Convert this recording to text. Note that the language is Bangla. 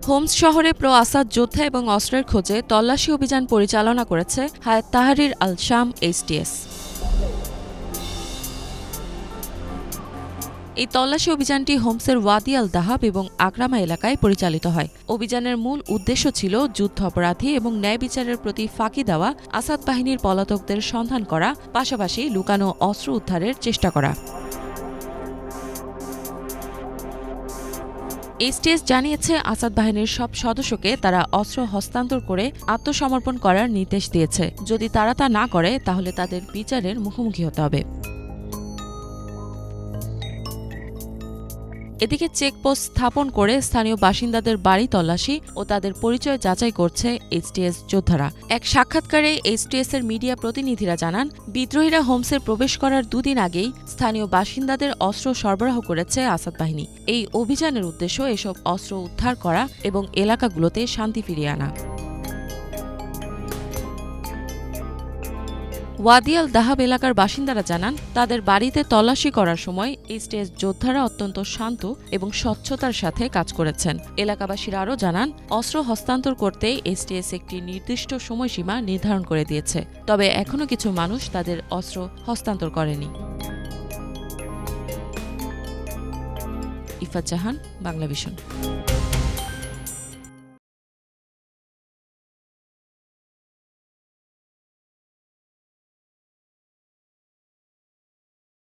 হোমস শহরে প্রো আসাদ যোদ্ধা এবং অস্ত্রের খোঁজে তল্লাশি অভিযান পরিচালনা করেছে হায়াত তাহরির আল শাম এইচটিএস। এই তল্লাশি অভিযানটি হোমসের ওয়াদি আল দাহাব এবং আকরামা এলাকায় পরিচালিত হয়। অভিযানের মূল উদ্দেশ্য ছিল যুদ্ধ অপরাধী এবং ন্যায় বিচারের প্রতি ফাঁকি দেওয়া আসাদ বাহিনীর পলাতকদের সন্ধান করা, পাশাপাশি লুকানো অস্ত্র উদ্ধারের চেষ্টা করা। এইচটিএস জানিয়েছে আসাদ বাহিনীর সব সদস্যকে তারা অস্ত্র হস্তান্তর করে আত্মসমর্পণ করার নির্দেশ দিয়েছে। যদি তারা তা না করে তাহলে তাদের বিচারের মুখোমুখি হতে হবে। এদিকে চেকপোস্ট স্থাপন করে স্থানীয় বাসিন্দাদের বাড়ি তল্লাশি ও তাদের পরিচয় যাচাই করছে এইচটিএস যোদ্ধারা। এক সাক্ষাৎকারে এইচটিএস এর মিডিয়া প্রতিনিধিরা জানান, বিদ্রোহীরা হোমসে প্রবেশ করার দুদিন আগেই স্থানীয় বাসিন্দাদের অস্ত্র সরবরাহ করেছে আসাদ বাহিনী। এই অভিযানের উদ্দেশ্য এসব অস্ত্র উদ্ধার করা এবং এলাকাগুলোতে শান্তি ফিরিয়ে আনা। ওয়াদি আল দাহাব এলাকার বাসিন্দারা জানান, তাদের বাড়িতে তল্লাশি করার সময় এইচটিএস যোদ্ধারা অত্যন্ত শান্ত এবং স্বচ্ছতার সাথে কাজ করেছেন। এলাকাবাসীরা আরও জানান, অস্ত্র হস্তান্তর করতে এইচটিএস একটি নির্দিষ্ট সময়সীমা নির্ধারণ করে দিয়েছে, তবে এখনও কিছু মানুষ তাদের অস্ত্র হস্তান্তর করেনি। ইফাত জাহান, বাংলা ভিশন।